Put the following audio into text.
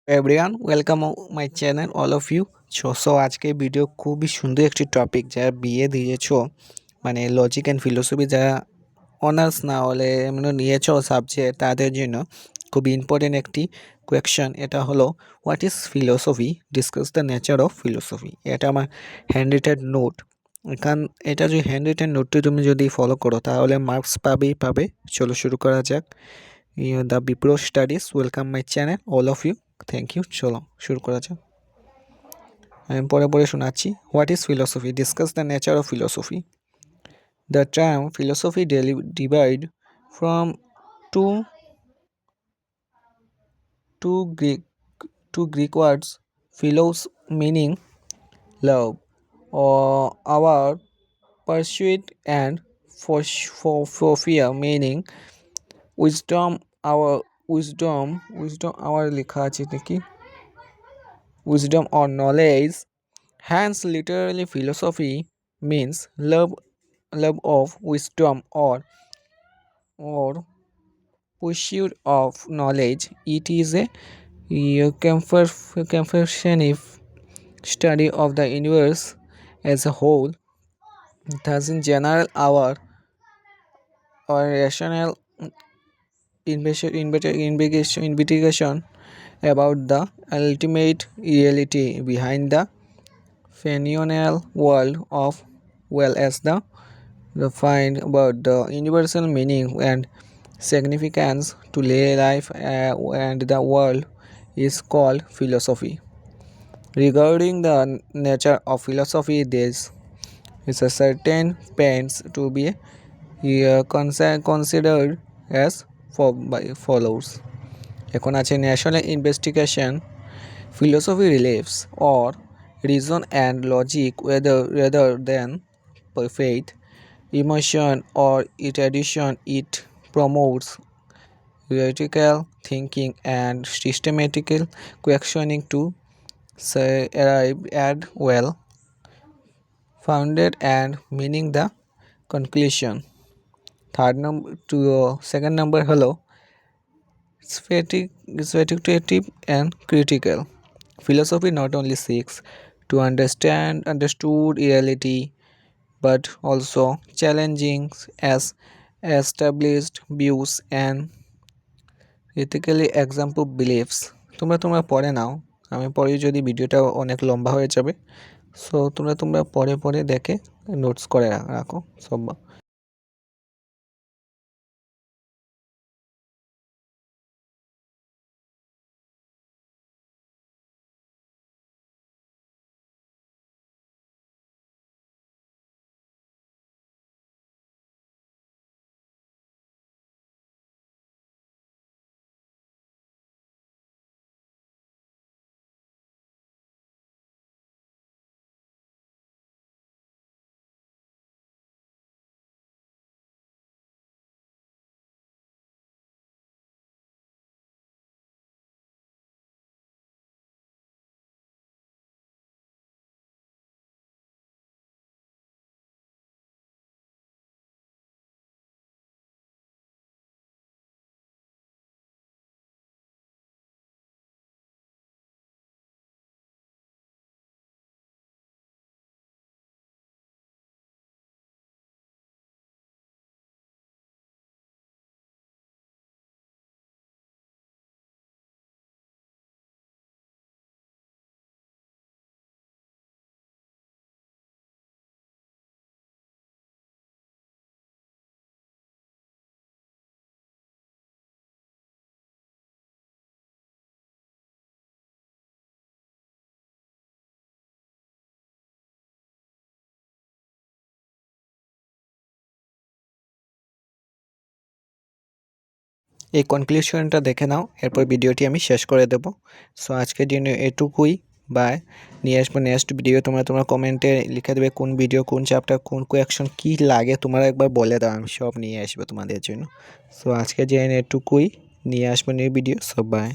Everyone welcome my channel all of you. So আজকে video খুবই সুন্দর একটি টপিক যারা বিয়ে দিয়েছো, মানে লজিক অ্যান্ড ফিলোসফি যারা অনার্স না হলে মানে নিয়েছো সাবজেক্ট, তাদের জন্য খুবই ইম্পর্টেন্ট একটি কোয়েকশন। এটা হলো what is philosophy, discuss the nature of philosophy. এটা আমার হ্যান্ড রিটেন নোট। এটা যদি হ্যান্ড রিটেন নোটটি তুমি যদি ফলো করো তাহলে মার্কস পাবে। চলো শুরু করা যাক। The Bipro studies welcome my channel all of you. Thank you. চলো শুরু করা যাক। আমি পরে শোনাচ্ছি। What is philosophy, discuss the nature of philosophy. The term philosophy divide from two two Greek two Greek words, philos meaning love or our pursuit, and for meaning wisdom, our লেখা আছে নাকি wisdom or knowledge. Hence literally philosophy means love of wisdom or pursuit of knowledge. It is a comprehensive study of the universe as a whole. Thus in general our rational investigation about the ultimate reality behind the phenomenal world of, well as the find about the universal meaning and significance to life and the world is called philosophy. Regarding the nature of philosophy, this is a certain pains to be considered as by follows. এখন আছে national investigation. Philosophy relies or reason and logic rather than faith, emotion, or tradition. It promotes critical thinking and systematical questioning to arrive at well founded and meaning the conclusion. Second number hello speculative and critical. Philosophy not only seeks to understood reality but also challenging as established views and ethically example beliefs. তোমরা পড়ে নাও, আমি পরে যদি ভিডিওটা অনেক লম্বা হয়ে যাবে। সো তোমরা পরে দেখে নোটস করে রাখো সব। এই কনক্লুশনটা দেখে নাও, এরপর ভিডিওটি আমি শেষ করে দেব। সো আজকের জন্য এটুকুই। বাই। নিয়ে আসবো নেক্সট ভিডিও। তোমরা কমেন্টে লিখে দেবে কোন ভিডিও, কোন চ্যাপ্টার, কোন কোয়েকশন কী লাগে তোমরা একবার বলে দাও, আমি সব নিয়ে আসবো তোমাদের জন্য। সো আজকের জন্য এটুকুই, নিয়ে আসবো নিউ ভিডিও। So by.